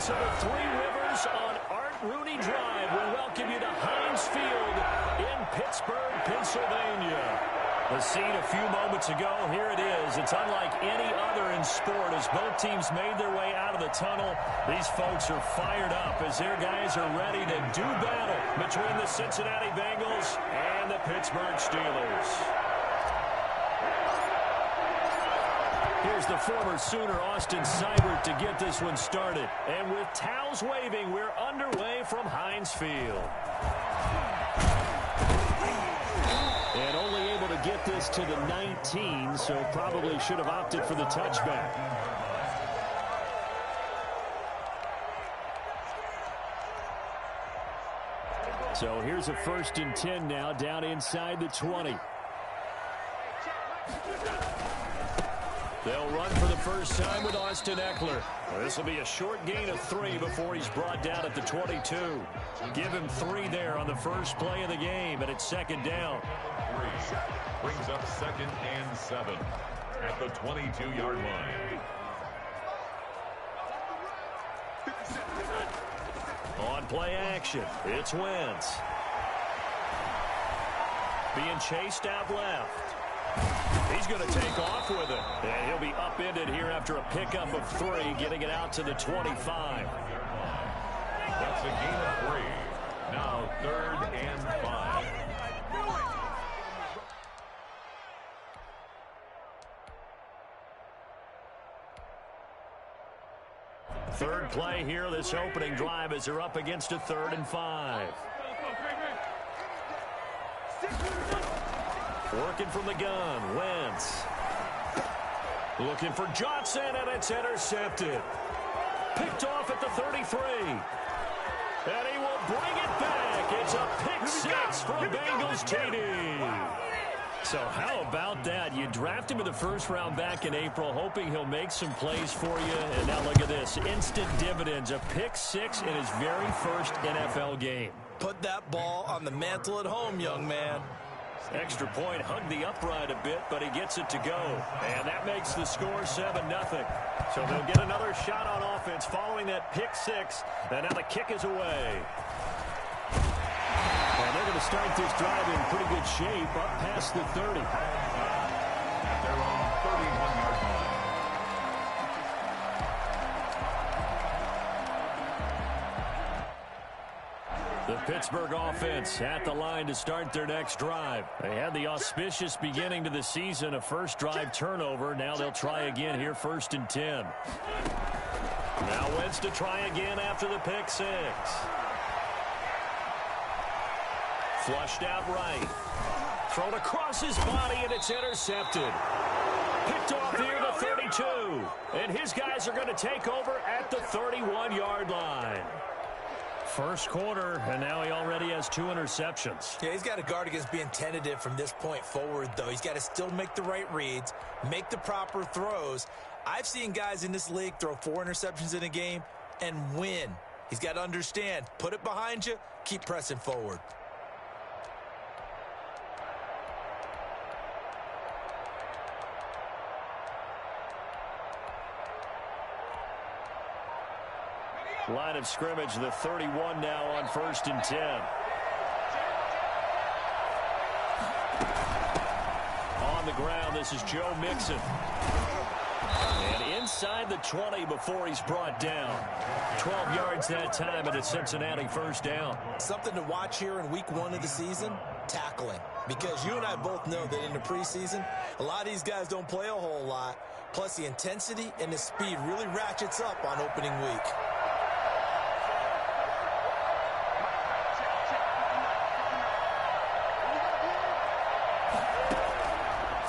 of the Three Rivers on Art Rooney Drive. We welcome you to Heinz Field in Pittsburgh, Pennsylvania. The scene a few moments ago, here it is. It's unlike any other in sport as both teams made their way out of the tunnel. These folks are fired up as their guys are ready to do battle between the Cincinnati Bengals and the Pittsburgh Steelers. Here's the former Sooner, Austin Seibert, to get this one started. And with towels waving, we're underway from Heinz Field. And only able to get this to the 19, so probably should have opted for the touchback. So here's a 1st and 10 now, down inside the 20. They'll run for the first time with Austin Eckler. This will be a short gain of 3 before he's brought down at the 22. Give him 3 there on the first play of the game, and it's 2nd down. 3 brings up 2nd and 7 at the 22-yard line. On play action, it's Wentz. Being chased out left. He's going to take off with it. And he'll be upended here after a pickup of 3, getting it out to the 25. That's a gain of 3. Now 3rd and 5. Third play here, this opening drive as they're up against a 3rd and 5. Working from the gun, Wentz. Looking for Johnson, and it's intercepted. Picked off at the 33. And he will bring it back. It's a pick 6 from Bengals TD. So how about that? You draft him in the 1st round back in April, hoping he'll make some plays for you. And now look at this. Instant dividends. A pick 6 in his very first NFL game. Put that ball on the mantle at home, young man. Extra point, hugged the upright a bit, but he gets it to go. And that makes the score 7-0. So they'll get another shot on offense following that pick 6. And now the kick is away. And they're going to start this drive in pretty good shape up past the 30. At their own 31-yard line. The Pittsburgh offense at the line to start their next drive. They had the auspicious beginning to the season, a first drive turnover. Now they'll try again here, 1st and 10. Now Wentz to try again after the pick 6. Flushed out right. Thrown across his body, and it's intercepted. Picked off here the 32. And his guys are going to take over at the 31-yard line. First quarter, and now he already has 2 interceptions. Yeah, he's got to guard against being tentative from this point forward, though. He's got to still make the right reads, make the proper throws. I've seen guys in this league throw 4 interceptions in a game and win. He's got to understand, put it behind you, keep pressing forward. Line of scrimmage, the 31 now on 1st and 10. On the ground, this is Joe Mixon. And inside the 20 before he's brought down. 12 yards that time, and it's Cincinnati 1st down. Something to watch here in week 1 of the season, tackling. Because you and I both know that in the preseason, a lot of these guys don't play a whole lot. Plus, the intensity and the speed really ratchets up on opening week.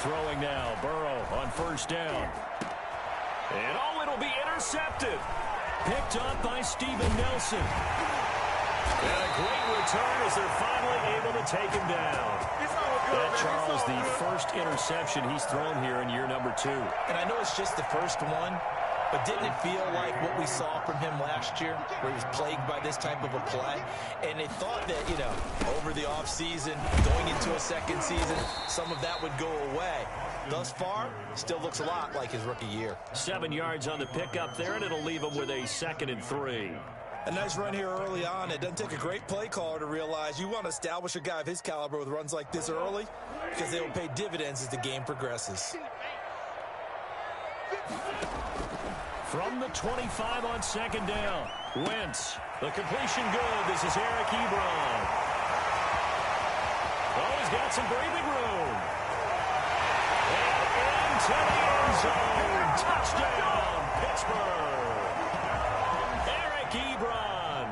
Throwing now, Burrow on 1st down. And oh, it'll be intercepted. Picked up by Steven Nelson. And a great return as they're finally able to take him down. That, Charles, the first interception he's thrown here in year number 2. And I know it's just the first one, but didn't it feel like what we saw from him last year, where he was plagued by this type of a play? And they thought that, over the offseason, going into a second season, some of that would go away. thus far, still looks a lot like his rookie year. 7 yards on the pickup there, and it'll leave him with a 2nd and 3. A nice run here early on. It doesn't take a great play caller to realize you want to establish a guy of his caliber with runs like this early because they will pay dividends as the game progresses. From the 25 on 2nd down, Wentz. The completion good. This is Eric Ebron. Oh, he's got some breathing room. And into the end zone. Touchdown, Pittsburgh. Eric Ebron,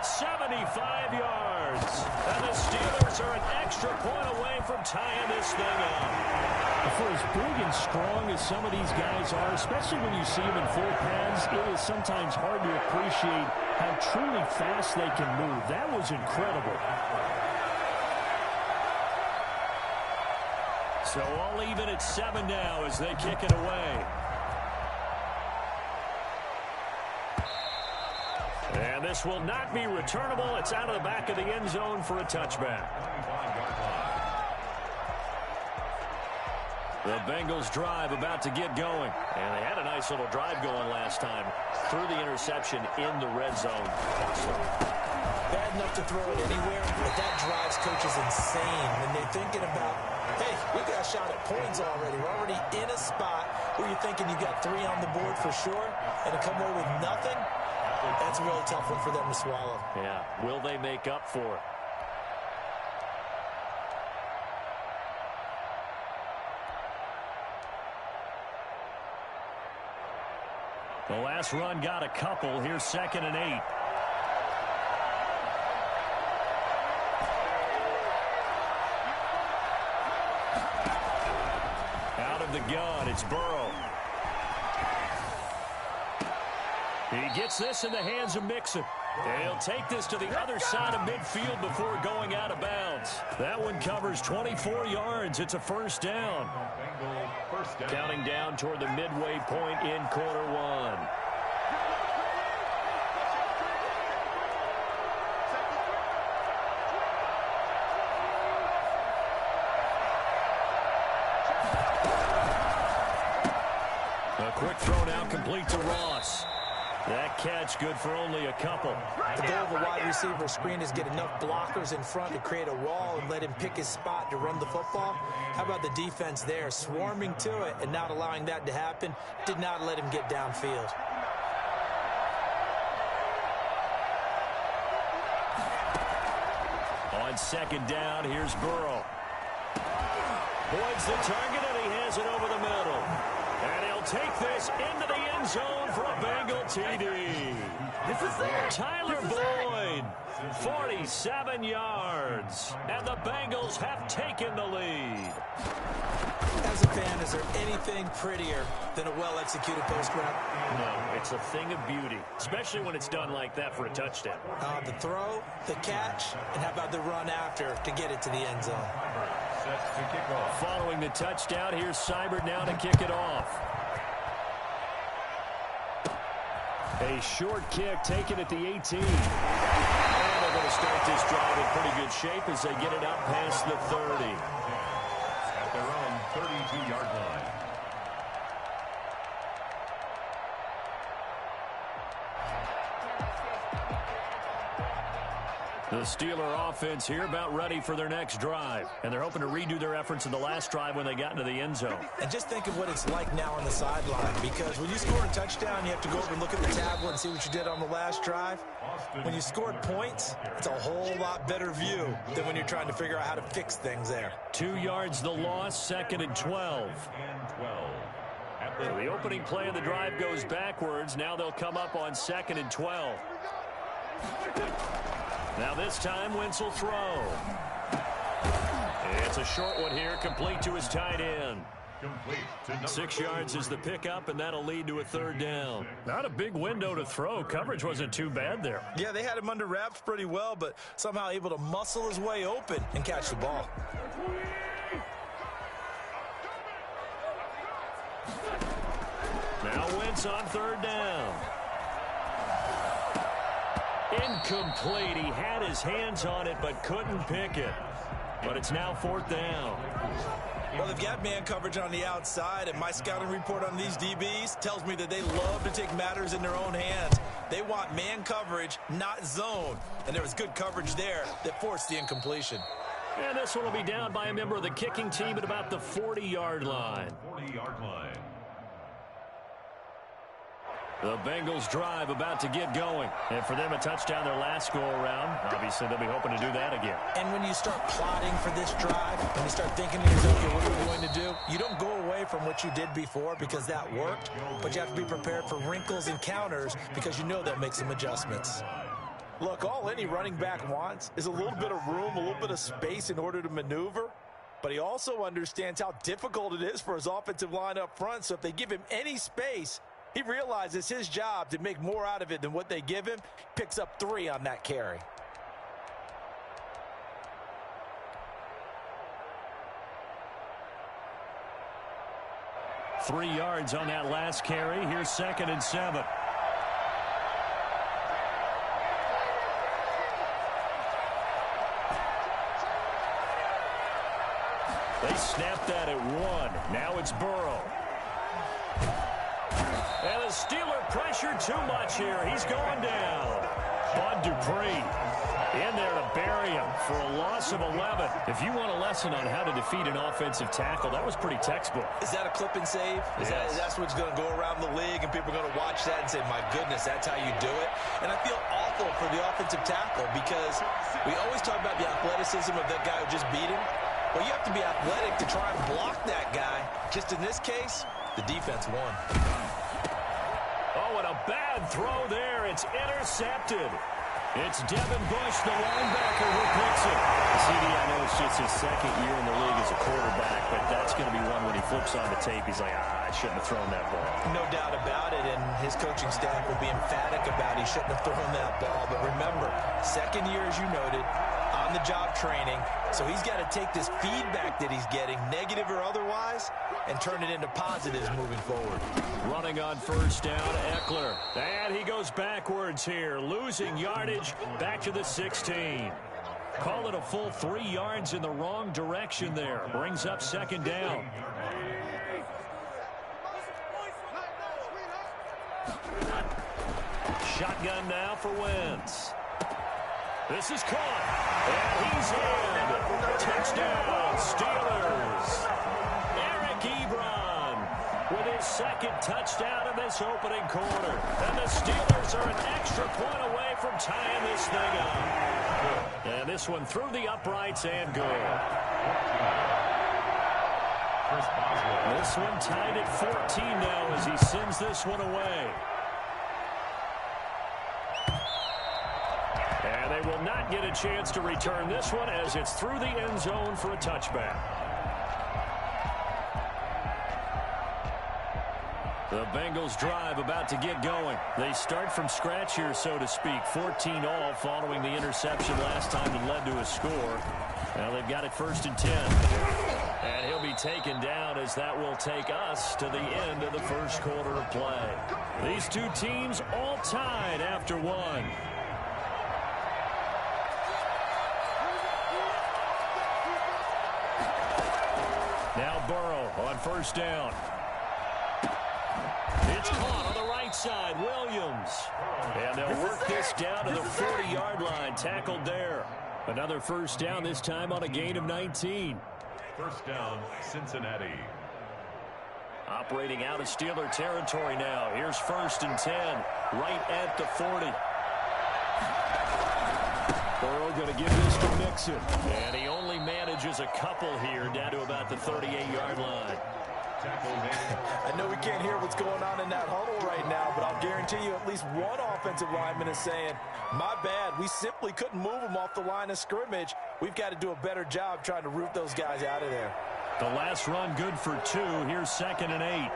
75 yards. And the Steelers are an extra point away from tying this thing up. For as big and strong as some of these guys are, especially when you see them in full pads, it is sometimes hard to appreciate how truly fast they can move. That was incredible. So all even at 7 now as they kick it away. And this will not be returnable. It's out of the back of the end zone for a touchback. The Bengals drive about to get going. And they had a nice little drive going last time. Threw the interception in the red zone. Bad enough to throw it anywhere, but that drives coaches insane when they're thinking about, hey, we got a shot at points already. We're already in a spot where you're thinking you got 3 on the board for sure, and to come away with nothing, that's a really tough one for them to swallow. Yeah, will they make up for it? The last run got a couple. Here's 2nd and 8. Out of the gun, it's Burrow. He gets this in the hands of Mixon. He'll take this to the other side of midfield before going out of bounds. That one covers 24 yards. It's a first down. Counting down toward the midway point in quarter 1. A quick throw now complete to Ross. That catch good for only a couple. The goal of a wide receiver screen is get enough blockers in front to create a wall and let him pick his spot to run the football. How about the defense there, swarming to it and not allowing that to happen? Did not let him get downfield. On 2nd down, here's Burrow. Avoids the target, and he has it over the middle. And he'll take this into the end zone for a Bengal TD. Tyler Boyd, 47 yards. And the Bengals have taken the lead. As a fan, is there anything prettier than a well-executed post route? No, it's a thing of beauty, especially when it's done like that for a touchdown. The throw, the catch, and how about the run after to get it to the end zone? Following the touchdown, here's Seibert now to kick it off. A short kick taken at the 18. And they're going to start this drive in pretty good shape as they get it up past the 30. At their own 32-yard line. The Steeler offense here about ready for their next drive. And they're hoping to redo their efforts in the last drive when they got into the end zone. And just think of what it's like now on the sideline, because when you score a touchdown, you have to go over and look at the tablet and see what you did on the last drive. When you scored points, it's a whole lot better view than when you're trying to figure out how to fix things there. 2 yards the loss, 2nd and 12. So the opening play of the drive goes backwards. Now they'll come up on 2nd and 12. Now this time, Wentz will throw. It's a short one here, complete to his tight end. 6 yards is the pickup, and that'll lead to a 3rd down. Not a big window to throw. Coverage wasn't too bad there. Yeah, they had him under wraps pretty well, but somehow able to muscle his way open and catch the ball. Now Wentz on 3rd down. Incomplete. He had his hands on it but couldn't pick it. but it's now 4th down. Well, they've got man coverage on the outside, and my scouting report on these DBs tells me that they love to take matters in their own hands. They want man coverage, not zone. And there was good coverage there that forced the incompletion. And this one will be down by a member of the kicking team at about the 40-yard line. 40-yard line. The Bengals drive about to get going. And for them, a touchdown their last go-around. Obviously, they'll be hoping to do that again. And when you start plotting for this drive, when you start thinking to yourself, okay, what are we going to do? You don't go away from what you did before because that worked, but you have to be prepared for wrinkles and counters because you know they'll make some adjustments. Look, all any running back wants is a little bit of room, a little bit of space in order to maneuver, but he also understands how difficult it is for his offensive line up front, so if they give him any space, he realizes his job to make more out of it than what they give him. Picks up 3 on that carry. Three yards on that last carry. Here's 2nd and 7. They snapped that at 1. Now it's Burrow. And the Steeler pressured too much here. He's going down. Bud Dupree in there to bury him for a loss of 11. If you want a lesson on how to defeat an offensive tackle, that was pretty textbook. Is that a clip and save? That's what's going to go around the league, and people are going to watch that and say, my goodness, that's how you do it? And I feel awful for the offensive tackle because we always talk about the athleticism of that guy who just beat him. Well, you have to be athletic to try and block that guy. Just in this case, the defense won. Oh, and a bad throw there. It's intercepted. It's Devin Bush, the linebacker, who picks it. CD, I know it's just his 2nd year in the league as a quarterback, but that's going to be one when he flips on the tape. He's like, I shouldn't have thrown that ball. No doubt about it, and his coaching staff will be emphatic about he shouldn't have thrown that ball. But remember, 2nd year, as you noted, on-the-job training. So he's got to take this feedback that he's getting, negative or otherwise, and turn it into positives moving forward. Running on 1st down, Eckler. And he goes backwards here, losing yardage back to the 16. Call it a full 3 yards in the wrong direction there. Brings up 2nd down. Shotgun now for Wentz. This is caught, and he's in. Touchdown, Steelers. Eric Ebron with his 2nd touchdown in this opening quarter. And the Steelers are an extra point away from tying this thing up. And this one through the uprights and good. This one tied at 14 now as he sends this one away. And they will not get a chance to return this one as it's through the end zone for a touchback. The Bengals drive about to get going. They start from scratch here, so to speak. 14 all following the interception last time that led to a score. Now they've got it 1st and 10. And he'll be taken down as that will take us to the end of the 1st quarter of play. These two teams all tied after 1. Now Burrow on 1st down. It's caught on the right side, Williams. And they'll work this down to the 40-yard line, tackled there. Another 1st down, this time on a gain of 19. 1st down, Cincinnati. Operating out of Steeler territory now. Here's 1st and 10, right at the 40. Burrow going to give this to Mixon. And he only manages a couple here down to about the 38-yard line. I know we can't hear what's going on in that huddle right now, but I'll guarantee you at least one offensive lineman is saying, my bad, we simply couldn't move them off the line of scrimmage. We've got to do a better job trying to root those guys out of there. The last run good for 2. Here's 2nd and 8.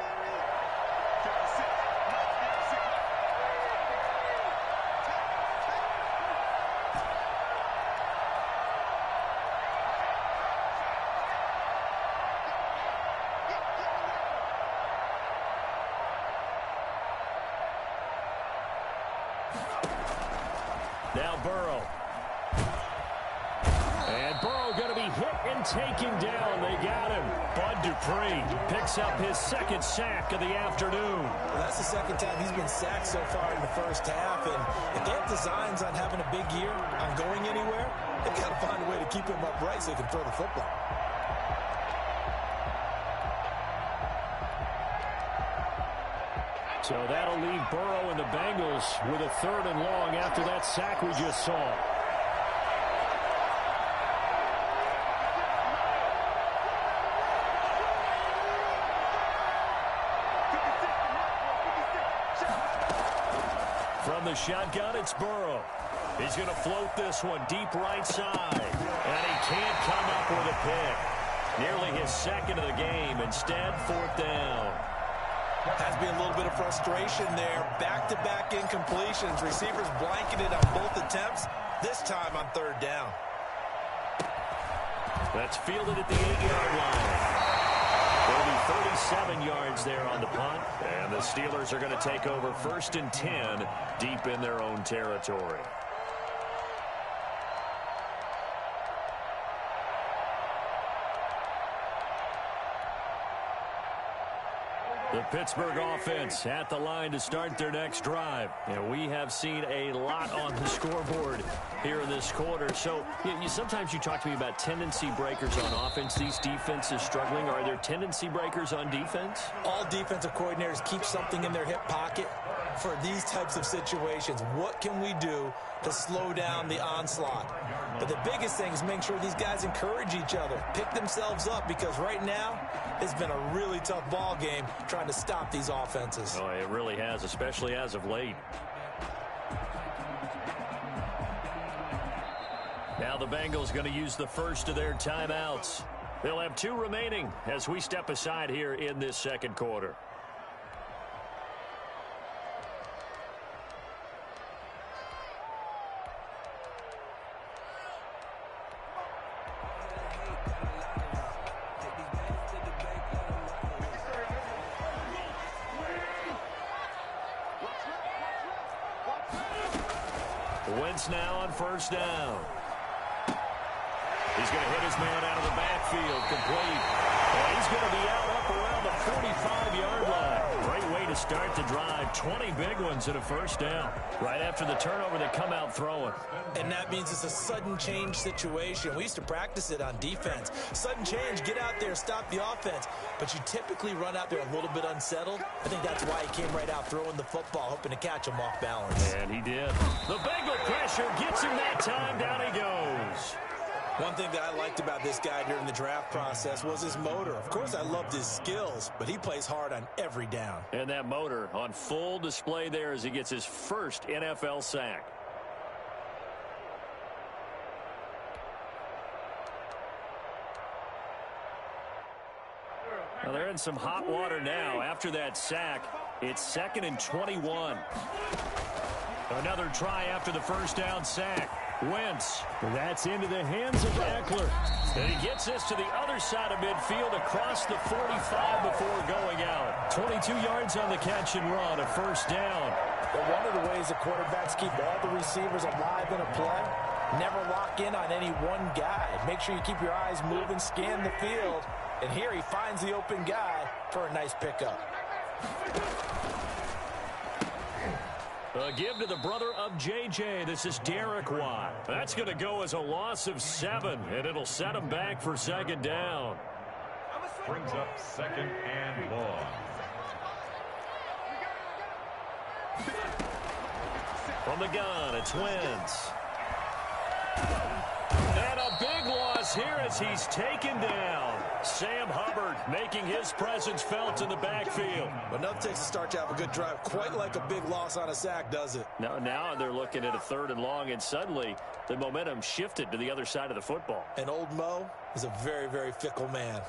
Now Burrow. And Burrow going to be hit and taken down. They got him. Bud Dupree picks up his second sack of the afternoon. Well, that's the second time he's been sacked so far in the first half. And if they have designs on having a big year, on going anywhere, they've got to find a way to keep him upright so he can throw the football. So that'll leave Burrow and the Bengals with a 3rd and long after that sack we just saw. From the shotgun, it's Burrow. He's going to float this one deep right side. And he can't come up with a pick. Nearly his second of the game. Instead, 4th down. Has been a little bit of frustration there. Back-to-back incompletions. Receivers blanketed on both attempts. This time on 3rd down. That's fielded at the 8-yard line. There'll be 37 yards there on the punt. And the Steelers are going to take over 1st and 10 deep in their own territory. The Pittsburgh offense at the line to start their next drive. And we have seen a lot on the scoreboard here in this quarter. So sometimes you talk to me about tendency breakers on offense. These defenses struggling. Are there tendency breakers on defense? All defensive coordinators keep something in their hip pocket for these types of situations. What can we do to slow down the onslaught? But the biggest thing is making sure these guys encourage each other, pick themselves up, because right now it's been a really tough ball game trying to stop these offenses. Oh, it really has, especially as of late. Now the Bengals going to use the first of their timeouts. They'll have 2 remaining as we step aside here in this second quarter. Wentz now on 1st down. He's going to hit his man out of the backfield, complete. And he's going to be out up around the 45-yard line. Great way to start the drive. 20 big ones and a 1st down. Right after the turnover, they come out throwing. And that means it's a sudden change situation. We used to practice it on defense. Sudden change, get out there, stop the offense. But you typically run out there a little bit unsettled. I think that's why he came right out throwing the football, hoping to catch him off balance. And he did. The Bengal pressure gets him that time. Down he goes. One thing that I liked about this guy during the draft process was his motor. Of course, I loved his skills, but he plays hard on every down. And that motor on full display there as he gets his first NFL sack. Well, they're in some hot water now. After that sack, it's 2nd and 21. Another try after the 1st down sack. Wentz. That's into the hands of Eckler. And he gets this to the other side of midfield across the 45 before going out. 22 yards on the catch and run, a 1st down. But one of the ways the quarterbacks keep all the receivers alive in a play, never lock in on any one guy. Make sure you keep your eyes moving, scan the field. And here he finds the open guy for a nice pickup. A give to the brother of J.J. This is Derek Watt. That's going to go as a loss of 7, and it'll set him back for 2nd down. Brings up 2nd and long. From the gun, it's Wentz. And a big loss here as he's taken down. Sam Hubbard making his presence felt in the backfield. But nothing takes a start to have a good drive. Quite like a big loss on a sack, does it? Now they're looking at a 3rd and long, and suddenly the momentum shifted to the other side of the football. And old Mo is a very, very fickle man.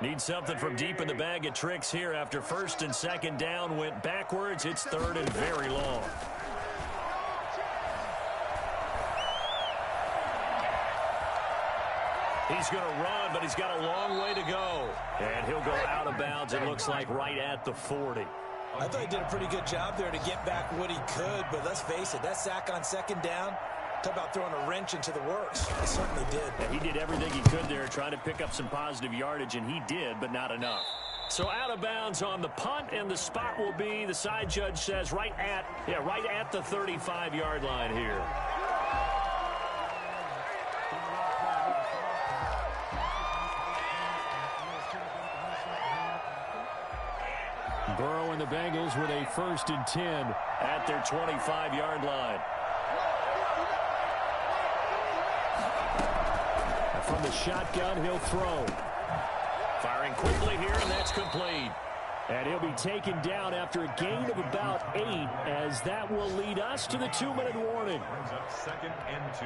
Need something from deep in the bag of tricks here after 1st and 2nd down went backwards. It's 3rd and very long. He's going to run, but he's got a long way to go. And he'll go out of bounds, it looks like, right at the 40. I thought he did a pretty good job there to get back what he could, but let's face it, that sack on second down, talk about throwing a wrench into the works. He certainly did. Yeah, he did everything he could there, trying to pick up some positive yardage, and he did, but not enough. So out of bounds on the punt, and the spot will be, the side judge says, right at the 35-yard line here. Burrow and the Bengals with a 1st and 10 at their 25-yard line. From the shotgun, he'll throw. Firing quickly here, and that's complete. And he'll be taken down after a gain of about 8, as that will lead us to the 2-minute warning. 2nd and 2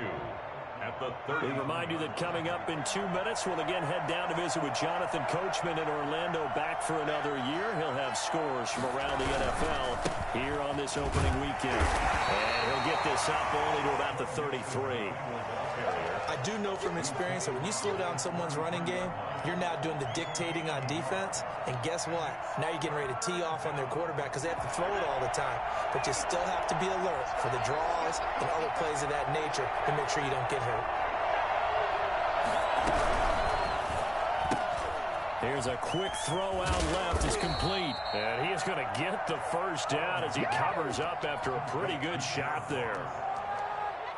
at the 30. We remind you that coming up in 2 minutes, we'll again head down to visit with Jonathan Coachman in Orlando, back for another year. He'll have scores from around the NFL here on this opening weekend. And he'll get this up only to about the 33. I do know from experience that when you slow down someone's running game, you're now doing the dictating on defense. And guess what? Now you're getting ready to tee off on their quarterback because they have to throw it all the time. But you still have to be alert for the draws and other plays of that nature to make sure you don't get hurt. Here's a quick throw out left. It's complete. And he is going to get the first down as he covers up after a pretty good shot there.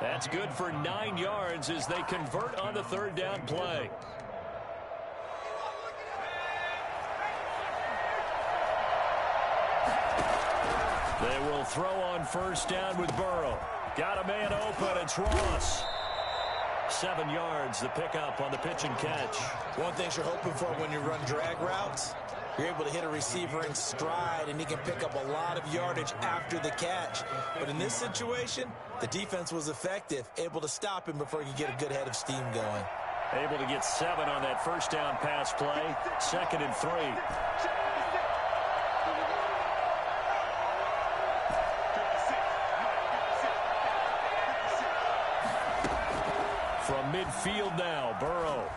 That's good for 9 yards as they convert on the 3rd down play. They will throw on 1st down with Burrow. Got a man open. It's Ross. 7 yards, the pickup on the pitch and catch. One thing you're hoping for when you run drag routes, you're able to hit a receiver in stride, and he can pick up a lot of yardage after the catch. But in this situation, the defense was effective, able to stop him before he could get a good head of steam going. Able to get 7 on that 1st down pass play. 2nd and 3. From midfield now, Burrow.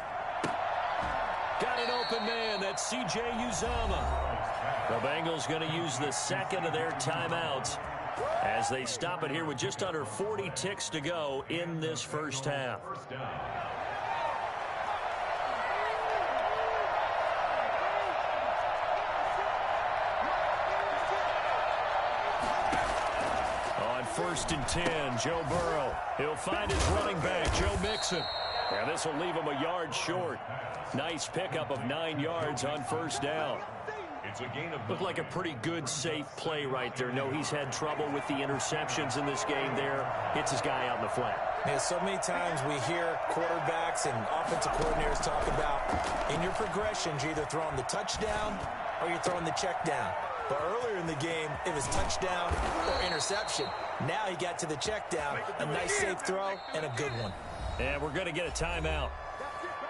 Got an open man. That's C.J. Uzomah. The Bengals going to use the 2nd of their timeouts as they stop it here with just under 40 ticks to go in this 1st half. On 1st and 10, Joe Burrow. He'll find his running back, Joe Mixon. And this will leave him a yard short. Nice pickup of 9 yards on 1st down. It's a gain of... Looked like a pretty good, safe play right there. No, he's had trouble with the interceptions in this game there. Hits his guy out in the flat. Man, so many times we hear quarterbacks and offensive coordinators talk about in your progressions, you're either throwing the touchdown or you're throwing the check down. But earlier in the game, it was touchdown or interception. Now he got to the check down, a nice safe throw, and a good one. And we're going to get a timeout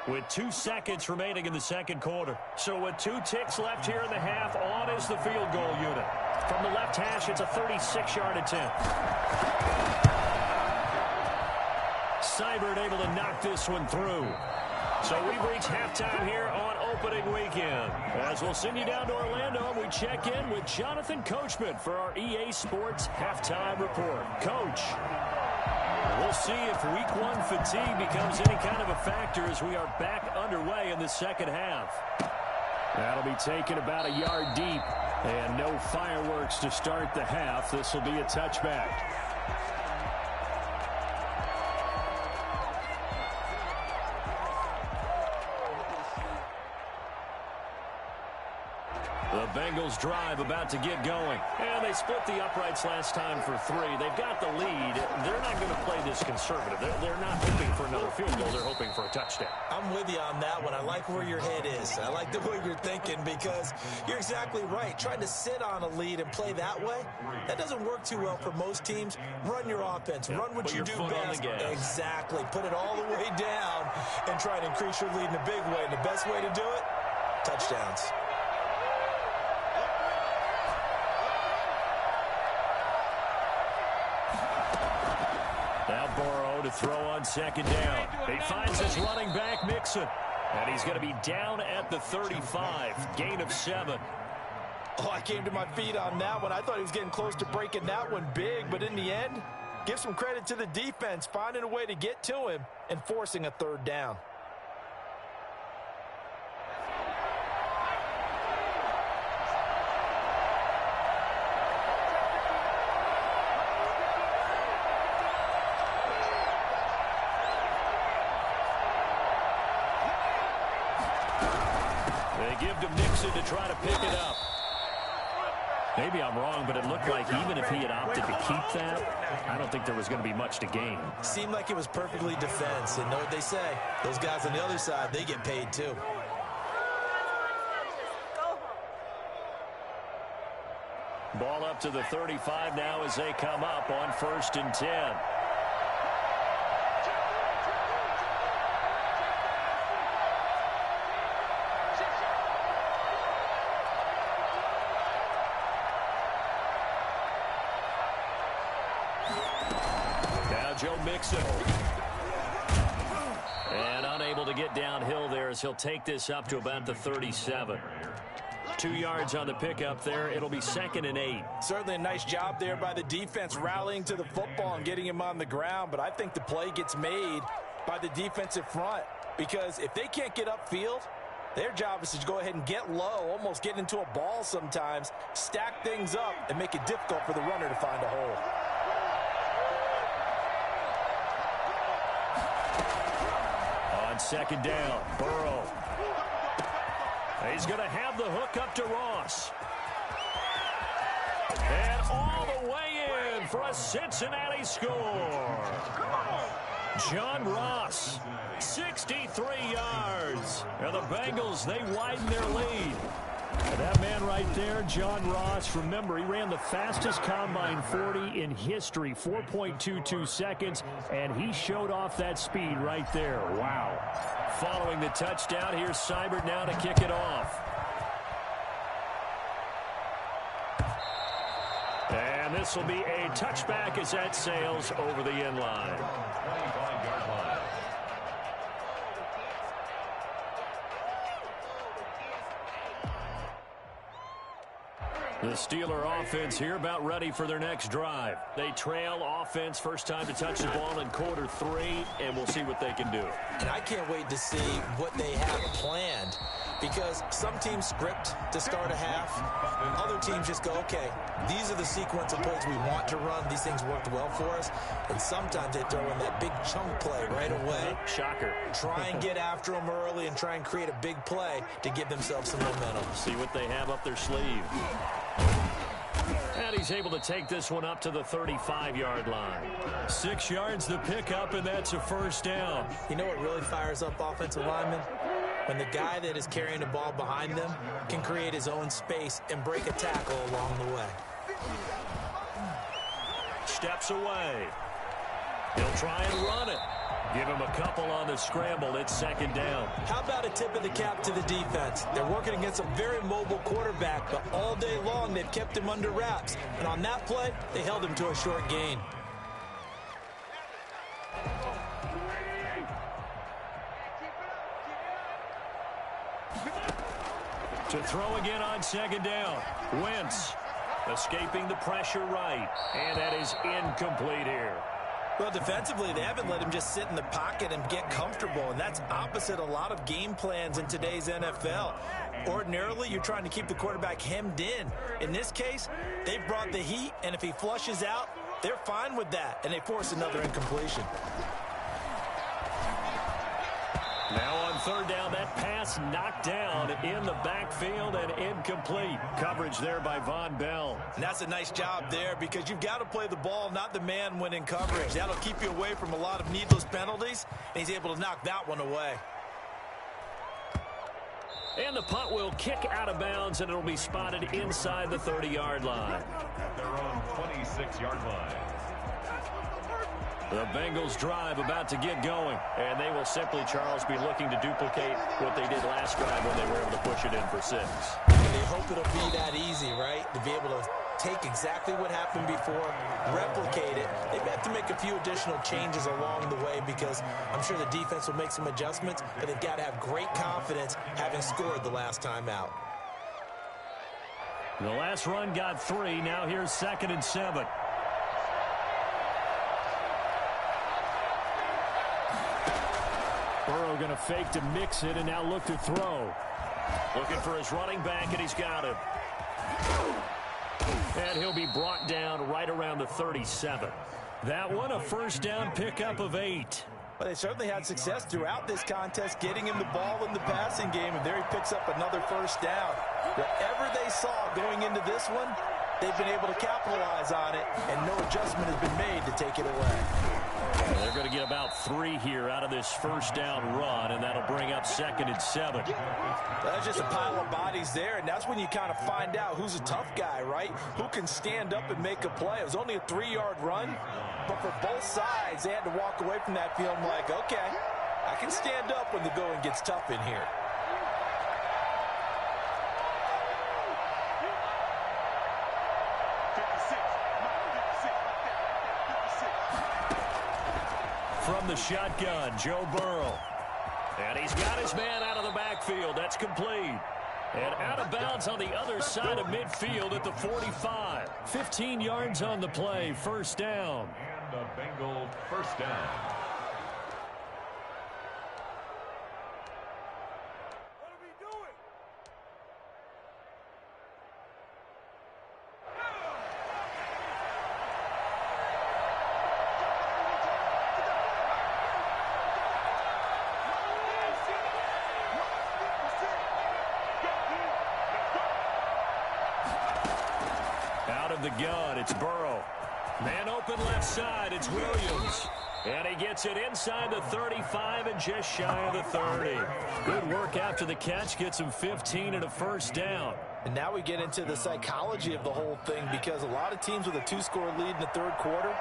with 2 seconds remaining in the 2nd quarter. So with 2 ticks left here in the half, on is the field goal unit. From the left hash, it's a 36-yard attempt. Seibert able to knock this one through. So we've reached halftime here on opening weekend. As we'll send you down to Orlando, and we check in with Jonathan Coachman for our EA Sports Halftime Report. Coach, we'll see if Week 1 fatigue becomes any kind of a factor as we are back underway in the 2nd half. That'll be taken about a yard deep, and no fireworks to start the half. This will be a touchback. The Bengals drive about to get going. And they split the uprights last time for 3. They've got the lead. They're not going to play this conservative. They're not hoping for another field goal. They're hoping for a touchdown. I'm with you on that one. I like where your head is. I like the way you're thinking because you're exactly right. Trying to sit on a lead and play that way, that doesn't work too well for most teams. Run your offense. Run what you do best. Exactly. Put it all the way down and try to increase your lead in a big way. And the best way to do it, touchdowns. Burrow to throw on 2nd down. He finds his running back, Mixon. And he's going to be down at the 35. Gain of 7. Oh, I came to my feet on that one. I thought he was getting close to breaking that one big, but in the end, give some credit to the defense, finding a way to get to him and forcing a third down. They give to Mixon to try to pick it up. Maybe I'm wrong, but it looked like even if he had opted to keep that, I don't think there was going to be much to gain. Seemed like it was perfectly defense. And know what they say? Those guys on the other side, they get paid too. Ball up to the 35 now as they come up on 1st and 10. Joe Mixon. And unable to get downhill there as he'll take this up to about the 37. 2 yards on the pickup there. It'll be 2nd and 8. Certainly a nice job there by the defense rallying to the football and getting him on the ground. But I think the play gets made by the defensive front because if they can't get upfield, their job is to go ahead and get low, almost get into a ball sometimes, stack things up, and make it difficult for the runner to find a hole. On 2nd down, Burrow. He's going to have the hook up to Ross. And all the way in for a Cincinnati score. John Ross, 63 yards. And the Bengals, they widen their lead. And that man right there, John Ross, remember, he ran the fastest combine 40 in history, 4.22 seconds, and he showed off that speed right there. Wow. Following the touchdown, here's Seibert now to kick it off. And this will be a touchback as that sails over the end line. 25-yard line. The Steeler offense here about ready for their next drive. They trail offense, first time to touch the ball in quarter 3, and we'll see what they can do. And I can't wait to see what they have planned because some teams script to start a half. Other teams just go, okay, these are the sequence of plays we want to run. These things worked well for us. And sometimes they throw in that big chunk play right away. Shocker. Try and get after them early and try and create a big play to give themselves some momentum. See what they have up their sleeve. And he's able to take this one up to the 35-yard line. 6 yards to pick up, and that's a first down. You know what really fires up offensive linemen? When the guy that is carrying the ball behind them can create his own space and break a tackle along the way. Steps away. He'll try and run it. Give him a couple on the scramble. It's 2nd down. How about a tip of the cap to the defense? They're working against a very mobile quarterback, but all day long they've kept him under wraps. And on that play, they held him to a short gain. To throw again on 2nd down. Wentz escaping the pressure right. And that is incomplete here. Well, defensively, they haven't let him just sit in the pocket and get comfortable, and that's opposite a lot of game plans in today's NFL. Ordinarily, you're trying to keep the quarterback hemmed in. In this case, they brought the heat, and if he flushes out, they're fine with that, and they force another incompletion. Now on 3rd down, that pass knocked down in the backfield and incomplete. Coverage there by Von Bell. And that's a nice job there because you've got to play the ball, not the man when in coverage. That'll keep you away from a lot of needless penalties, and he's able to knock that one away. And the punt will kick out of bounds, and it'll be spotted inside the 30-yard line. At their own 26-yard line. The Bengals drive about to get going, and they will simply, Charles, be looking to duplicate what they did last drive when they were able to push it in for 6. They hope it'll be that easy, right? To be able to take exactly what happened before, replicate it. They may have to make a few additional changes along the way because I'm sure the defense will make some adjustments, but they've got to have great confidence having scored the last time out. The last run got 3. Now here's 2nd and 7. Burrow going to fake to mix it and now look to throw. Looking for his running back, and he's got him. And he'll be brought down right around the 37. That one, a first down pickup of 8. Well, they certainly had success throughout this contest getting him the ball in the passing game, and there he picks up another first down. Whatever they saw going into this one, they've been able to capitalize on it, and no adjustment has been made to take it away. Well, they're going to get about 3 here out of this first down run, and that'll bring up 2nd and 7. That's just a pile of bodies there, and that's when you kind of find out who's a tough guy, right? Who can stand up and make a play. It was only a 3-yard run, but for both sides, they had to walk away from that feeling like, okay, I can stand up when the going gets tough in here. From the shotgun, Joe Burrow. And he's got his man out of the backfield. That's complete. And out of bounds on the other side of midfield at the 45. 15 yards on the play, first down. And the Bengal first down. The gun, it's Burrow. Man open left side, it's Williams. And he gets it inside the 35 and just shy of the 30. Good work after the catch, gets him 15 and a first down. And now we get into the psychology of the whole thing, because a lot of teams with a 2-score lead in the third quarter,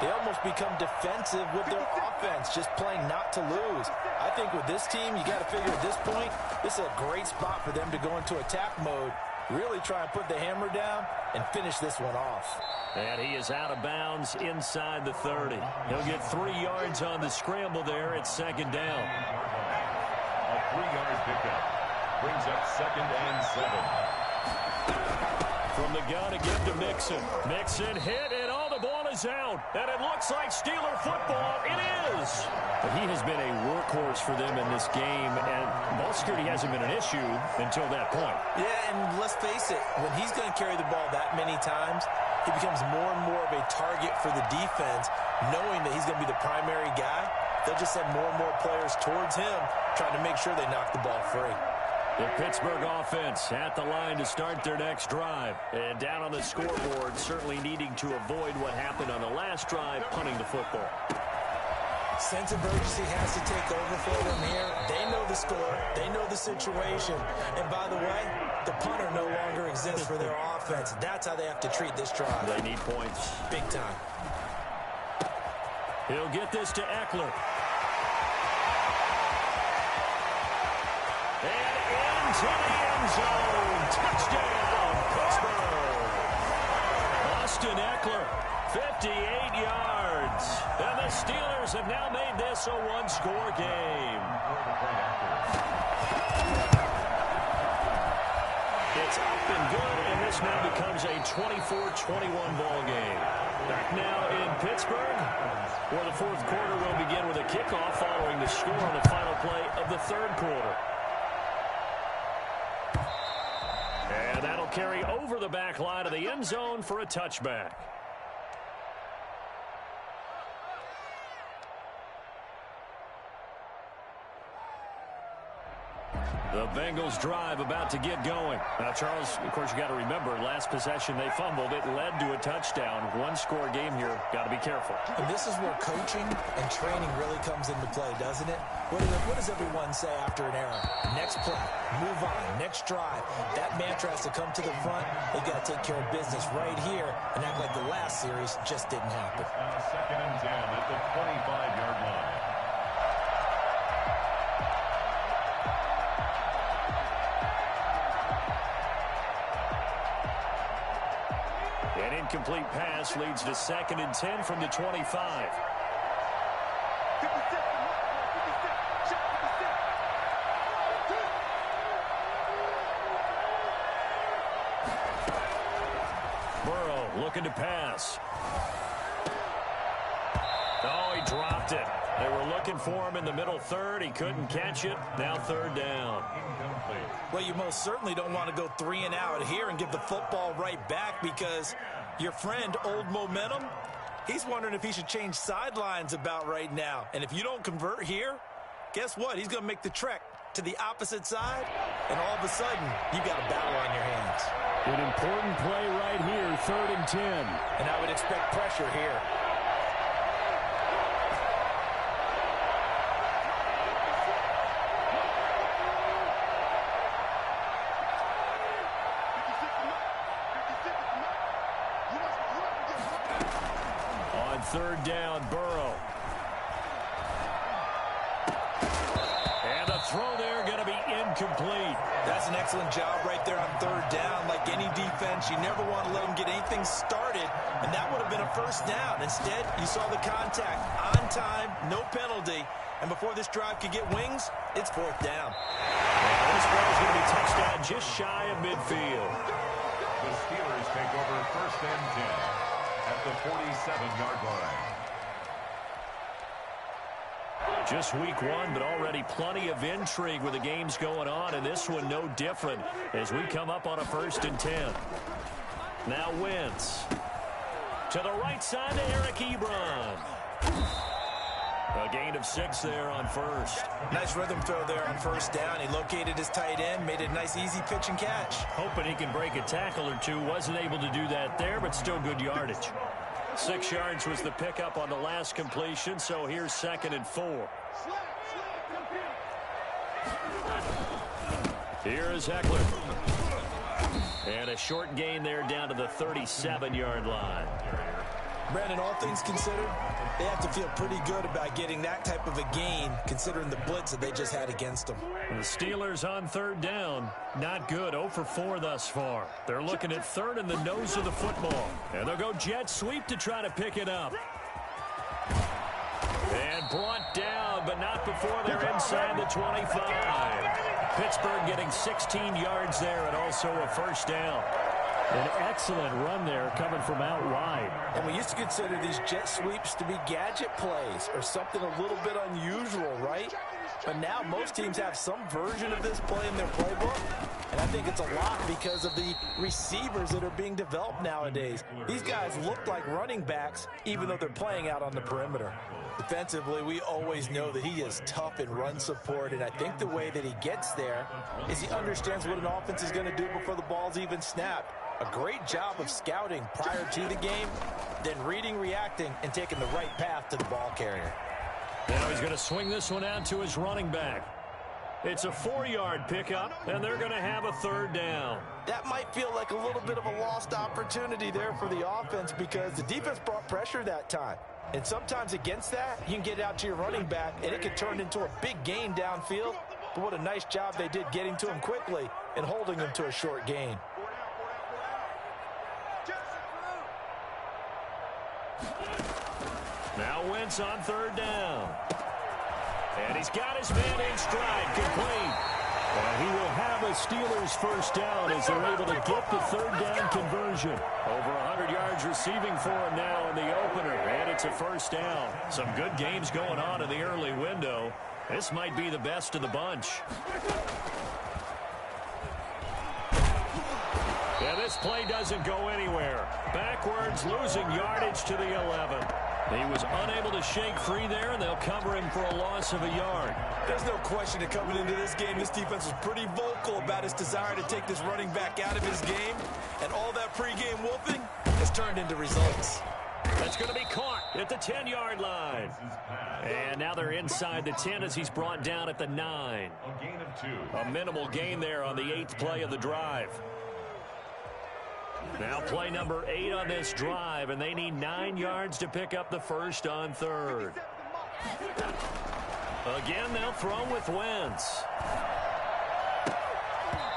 they almost become defensive with their offense, just playing not to lose. I think with this team, you got to figure at this point, this is a great spot for them to go into attack mode, really try and put the hammer down and finish this one off. And he is out of bounds inside the 30. He'll get 3 yards on the scramble there at 2nd down. A 3-yard pickup brings up 2nd and 7. From the gun again to Mixon. Mixon hit, and all the ball is out. And it looks like Steeler football. It is. But he has been a workhorse for them in this game, and ball security hasn't been an issue until that point. Yeah, and let's face it, when he's going to carry the ball that many times, he becomes more and more of a target for the defense, knowing that he's going to be the primary guy. They'll just send more and more players towards him, trying to make sure they knock the ball free. The Pittsburgh offense at the line to start their next drive. And down on the scoreboard, certainly needing to avoid what happened on the last drive, punting the football. Sense of urgency has to take over for them here. They know the score. They know the situation. And by the way, the punter no longer exists for their offense. That's how they have to treat this drive. They need points. Big time. He'll get this to Eckler. And into the end zone. Touchdown, Pittsburgh. Austin Eckler, 58 yards. And the Steelers have now made this a one-score game. It's up and good, and this now becomes a 24-21 ball game. Back now in Pittsburgh, where the fourth quarter will begin with a kickoff following the score on the final play of the third quarter. And that'll carry over the back line of the end zone for a touchback. The Bengals drive about to get going. Now, Charles, of course, you got to remember, last possession they fumbled. It led to a touchdown. One-score game here. Got to be careful. And this is where coaching and training really comes into play, doesn't it? What does everyone say after an error? Next play, move on, next drive. That mantra has to come to the front. They got to take care of business right here and act like the last series just didn't happen. 2nd and 10 at the 25-yard line. An incomplete pass leads to 2nd and 10 from the 25. Burrow looking to pass. Oh, he dropped it. They were looking for him in the middle third. He couldn't catch it. Now third down. Well, you most certainly don't want to go 3 and out here and give the football right back, because your friend, Old Momentum, he's wondering if he should change sidelines about right now. And if you don't convert here, guess what? He's going to make the trek to the opposite side, and all of a sudden, you've got a battle on your hands. An important play right here, 3rd and 10. And I would expect pressure here. On 3rd down, Burrow. And the throw there going to be incomplete. That's an excellent job right there on 3rd down. Like any defense, you never want to let them get anything started, and that would have been a 1st down. Instead, you saw the contact on time, no penalty, and before this drive could get wings, it's 4th down. And this ball is going to be touchdown just shy of midfield. The Steelers take over 1st and 10 at the 47-yard line. Just week 1, but already plenty of intrigue with the games going on, and this one no different as we come up on a 1st and 10. Now Wentz. To the right side to Eric Ebron. A gain of 6 there on 1st. Nice rhythm throw there on 1st down. He located his tight end, made it a nice easy pitch and catch. Hoping he can break a tackle or two. Wasn't able to do that there, but still good yardage. 6 yards was the pickup on the last completion, so here's 2nd and 4. Here is Eckler. And a short gain there down to the 37-yard line. Brandon, all things considered, they have to feel pretty good about getting that type of a gain, considering the blitz that they just had against them. And the Steelers on 3rd down, not good. 0 for 4 thus far. They're looking at 3rd in the nose of the football. And they'll go jet sweep to try to pick it up. And brought down, but not before they're inside the 25. Pittsburgh getting 16 yards there and also a 1st down. An excellent run there coming from out wide. And we used to consider these jet sweeps to be gadget plays or something a little bit unusual, right? But now most teams have some version of this play in their playbook. And I think it's a lot because of the receivers that are being developed nowadays. These guys look like running backs even though they're playing out on the perimeter. Defensively, we always know that he is tough in run support, and I think the way that he gets there is he understands what an offense is going to do before the ball's even snapped. A great job of scouting prior to the game, then reading, reacting, and taking the right path to the ball carrier. Now he's going to swing this one out to his running back. It's a 4-yard pickup, and they're going to have a 3rd down. That might feel like a little bit of a lost opportunity there for the offense because the defense brought pressure that time. And sometimes against that, you can get out to your running back, and it can turn into a big gain downfield. But what a nice job they did getting to him quickly and holding him to a short gain. Now Wentz on 3rd down. And he's got his man in stride, complete. And he will have a Steelers 1st down as they're able to get the 3rd down conversion. Over 100 yards receiving for him now in the opener, and it's a 1st down. Some good games going on in the early window. This might be the best of the bunch. Yeah, this play doesn't go anywhere. Backwards, losing yardage to the 11. He was unable to shake free there, and they'll cover him for a loss of a yard. There's no question that coming into this game, this defense was pretty vocal about its desire to take this running back out of his game. And all that pregame wolfing has turned into results. That's going to be caught at the 10-yard line. And now they're inside the 10 as he's brought down at the 9. A gain of 2. A minimal gain there on the 8th play of the drive. Now play number 8 on this drive, and they need 9 yards to pick up the 1st on 3rd. Again, they'll throw with Wentz.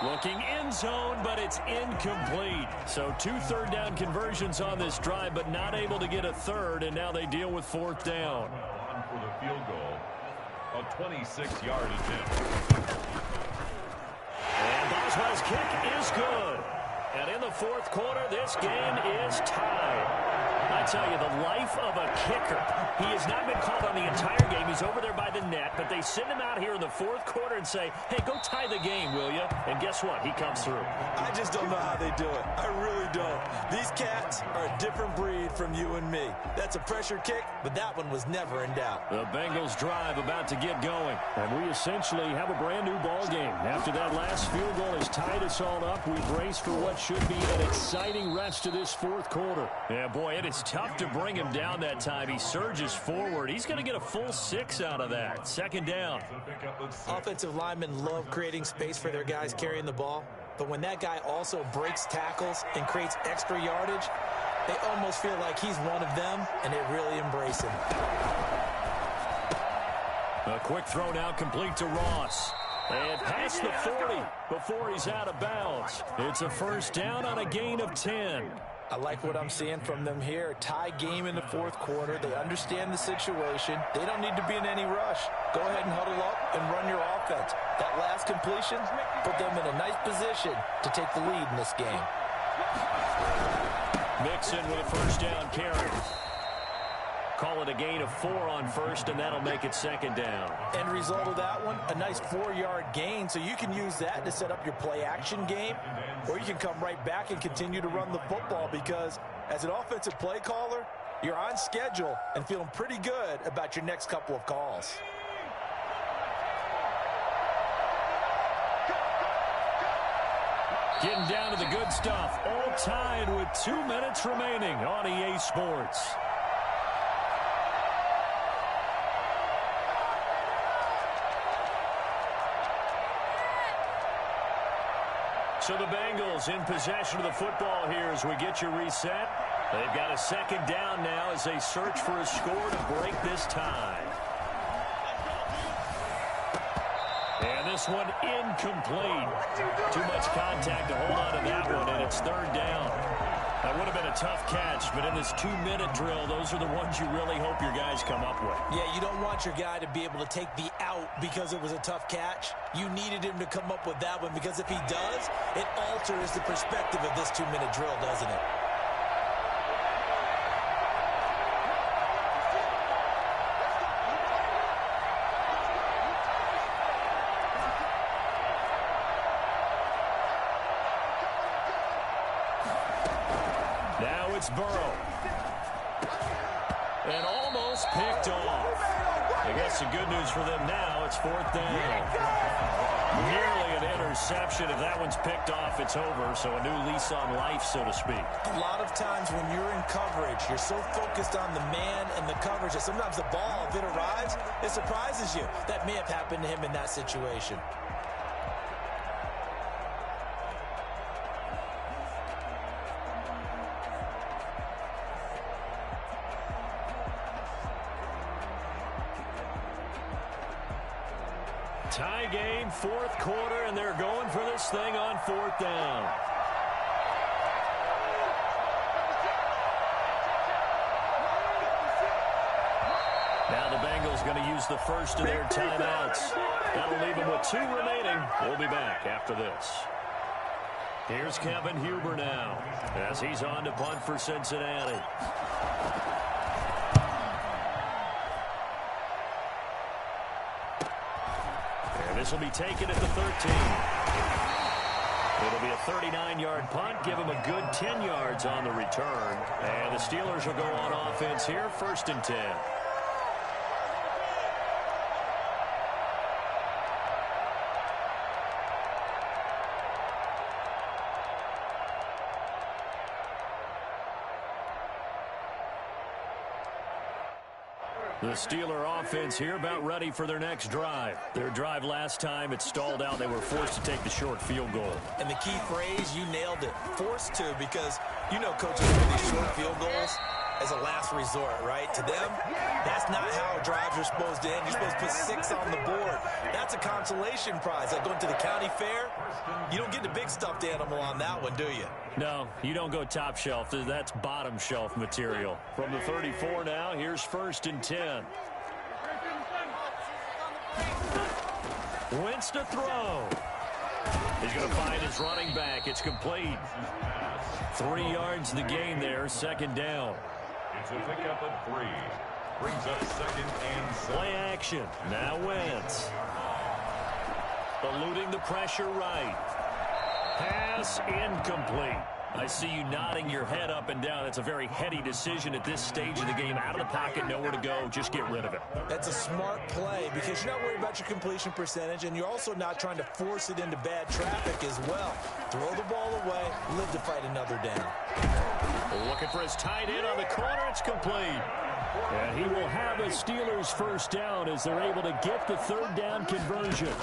Looking end zone, but it's incomplete. So 2 3rd down conversions on this drive, but not able to get a 3rd, and now they deal with 4th down. On for the field goal. A 26-yard attempt. And Boswell's kick is good. And in the fourth quarter, this game is tied. I tell you, the life of a kicker. He has not been called on the entire game. He's over there by the net, but they send him out here in the fourth quarter and say, hey, go tie the game, will you? And guess what? He comes through. I just don't know how they do it. I really don't. These cats are a different breed from you and me. That's a pressure kick, but that one was never in doubt. The Bengals drive about to get going. And we essentially have a brand new ball game. After that last field goal has tied us all up, we brace for what should be an exciting rest to this fourth quarter. Yeah, boy, it is tough to bring him down that time. He surges forward. He's going to get a full 6 out of that. Second down. Offensive linemen love creating space for their guys carrying the ball, but when that guy also breaks tackles and creates extra yardage, they almost feel like he's one of them, and they really embrace him. A quick throw now complete to Ross. And past the 40 before he's out of bounds. It's a first down on a gain of 10. I like what I'm seeing from them here. Tie game in the fourth quarter. They understand the situation. They don't need to be in any rush. Go ahead and huddle up and run your offense. That last completion put them in a nice position to take the lead in this game. Mixon with a first down carry. Call it a gain of 4 on first, and that'll make it second down. End result of that one, a nice 4-yard gain, so you can use that to set up your play-action game, or you can come right back and continue to run the football because as an offensive play caller, you're on schedule and feeling pretty good about your next couple of calls. Getting down to the good stuff, all tied with 2 minutes remaining on EA Sports. So the Bengals in possession of the football here as we get you reset. They've got a second down now as they search for a score to break this tie. And this one incomplete. Too much contact to hold on to that one, and it's third down. That would have been a tough catch, but in this 2-minute drill, those are the ones you really hope your guys come up with. Yeah, you don't want your guy to be able to take the out because it was a tough catch. You needed him to come up with that one because if he does, it alters the perspective of this 2-minute drill, doesn't it? Now it's Burrow. And almost picked off. I guess the good news for them now, it's fourth down. Nearly an interception. If that one's picked off, it's over. So a new lease on life, so to speak. A lot of times when you're in coverage, you're so focused on the man and the coverage that sometimes the ball, if it arrives, it surprises you. That may have happened to him in that situation. Tie game, fourth quarter, and they're going for this thing on fourth down. Now the Bengals going to use the first of their timeouts. That'll leave them with 2 remaining. We'll be back after this. Here's Kevin Huber now as he's on to punt for Cincinnati. This will be taken at the 13. It'll be a 39-yard punt. Give them a good 10 yards on the return. And the Steelers will go on offense here, first and 10. The Steeler offense here about ready for their next drive. Their drive last time, it stalled out. They were forced to take the short field goal. And the key phrase, you nailed it, forced to, because you know coaches do these short field goals as a last resort, right? To them, that's not how drives are supposed to end. You're supposed to put 6 on the board. That's a consolation prize. Like going to the county fair, you don't get the big stuffed animal on that one, do you? No, you don't go top shelf. That's bottom shelf material. From the 34 now, here's first and 10. Wentz to throw. He's going to find his running back. It's complete. 3 yards the gain there, second down. It's a pickup of 3. Brings up second and 7. Play action. Now Wentz. Eluding the pressure right. Pass incomplete. I see you nodding your head up and down. That's a very heady decision at this stage of the game. Out of the pocket, nowhere to go. Just get rid of it. That's a smart play because you're not worried about your completion percentage, and you're also not trying to force it into bad traffic as well. Throw the ball away, live to fight another down. Looking for his tight end on the corner. It's complete. And he will have a Steelers first down as they're able to get the third down conversion.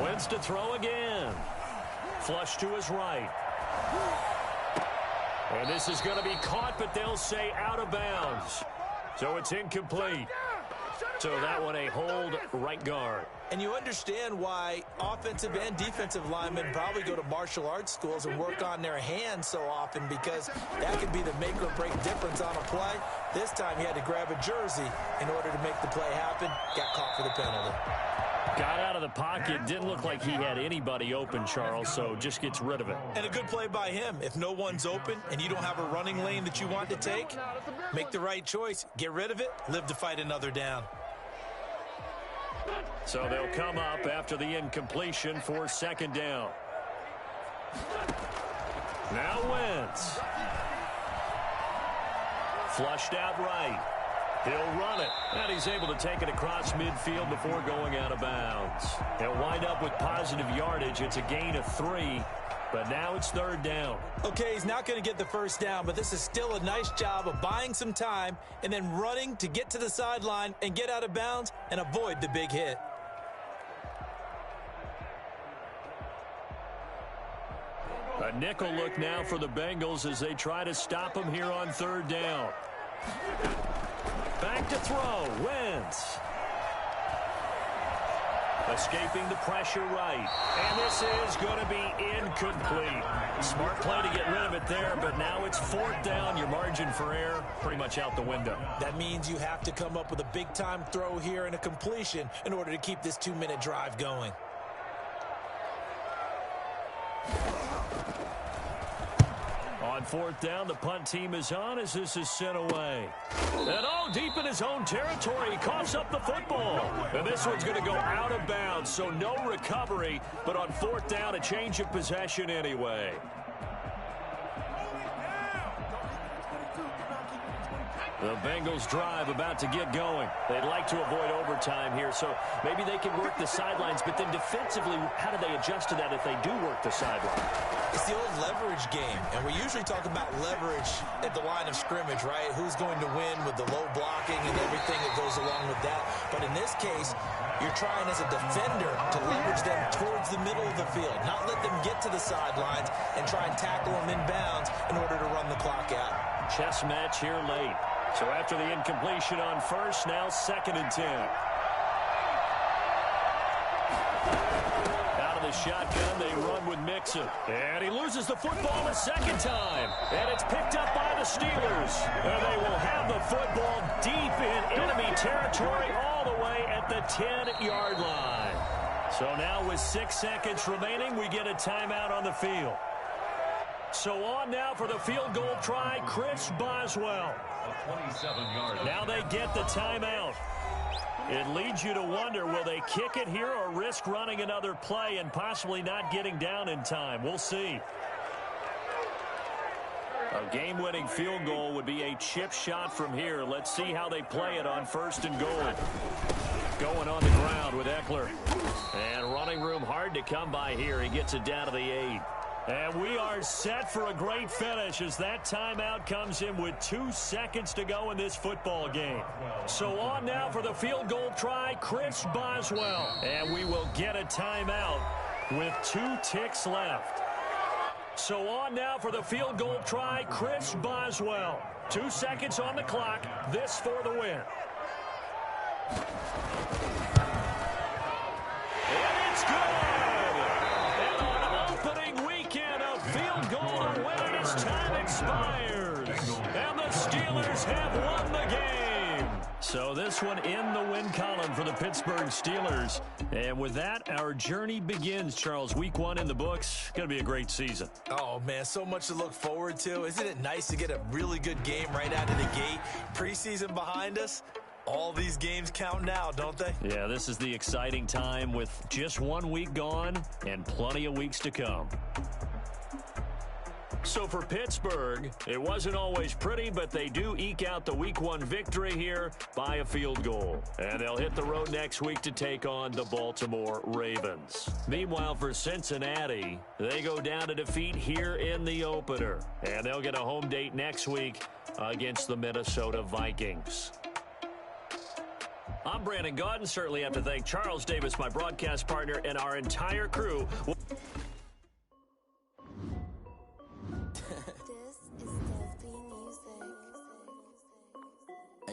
Wentz to throw again. Flush to his right. And this is going to be caught, but they'll say out of bounds. So it's incomplete. So that one a hold right guard. And you understand why offensive and defensive linemen probably go to martial arts schools and work on their hands so often, because that could be the make or break difference on a play. This time he had to grab a jersey in order to make the play happen. Got caught for the penalty. Got out of the pocket. Didn't look like he had anybody open, Charles, so just gets rid of it. And a good play by him. If no one's open and you don't have a running lane that you want to take, make the right choice. Get rid of it. Live to fight another down. So they'll come up after the incompletion for second down. Now Wentz. Flushed out right. He'll run it, and he's able to take it across midfield before going out of bounds. He'll wind up with positive yardage. It's a gain of 3, but now it's third down. Okay, he's not going to get the first down, but this is still a nice job of buying some time and then running to get to the sideline and get out of bounds and avoid the big hit. A nickel look now for the Bengals as they try to stop him here on third down. Back to throw. Wentz. Escaping the pressure right. And this is going to be incomplete. Smart play to get rid of it there, but now it's fourth down. Your margin for error pretty much out the window. That means you have to come up with a big-time throw here and a completion in order to keep this 2-minute drive going. On fourth down, the punt team is on as this is sent away. And all deep in his own territory, he coughs up the football. And this one's going to go out of bounds, so no recovery. But on fourth down, a change of possession anyway. The Bengals drive about to get going. They'd like to avoid overtime here, so maybe they can work the sidelines, but then defensively, how do they adjust to that if they do work the sideline? It's the old leverage game, and we usually talk about leverage at the line of scrimmage, right? Who's going to win with the low blocking and everything that goes along with that. But in this case, you're trying as a defender to leverage them towards the middle of the field, not let them get to the sidelines and try and tackle them in bounds in order to run the clock out. Chess match here late. So after the incompletion on first, now 2nd and 10. Out of the shotgun, they run with Mixon. And he loses the football a second time. And it's picked up by the Steelers. And they will have the football deep in enemy territory all the way at the 10-yard line. So now with 6 seconds remaining, we get a timeout on the field. So on now for the field goal try, Chris Boswell. 27-yard. Now they get the timeout. It leads you to wonder, will they kick it here or risk running another play and possibly not getting down in time? We'll see. A game-winning field goal would be a chip shot from here. Let's see how they play it on 1st and goal. Going on the ground with Eckler. And running room hard to come by here. He gets it down to the 8. And we are set for a great finish as that timeout comes in with 2 seconds to go in this football game. So on now for the field goal try, Chris Boswell. And we will get a timeout with 2 ticks left. So on now for the field goal try, Chris Boswell. 2 seconds on the clock. This for the win. And it's good! And on opening weekend, a field goal to win it as time expires. And the Steelers have won the game. So this one in the win column for the Pittsburgh Steelers. And with that, our journey begins, Charles. Week 1 in the books. Going to be a great season. Oh, man, so much to look forward to. Isn't it nice to get a really good game right out of the gate? Preseason behind us. All these games count now, don't they? Yeah, this is the exciting time with just 1 week gone and plenty of weeks to come. So for Pittsburgh, it wasn't always pretty, but they do eke out the Week 1 victory here by a field goal. And they'll hit the road next week to take on the Baltimore Ravens. Meanwhile, for Cincinnati, they go down to defeat here in the opener. And they'll get a home date next week against the Minnesota Vikings. I'm Brandon Gaudin. Certainly have to thank Charles Davis, my broadcast partner, and our entire crew.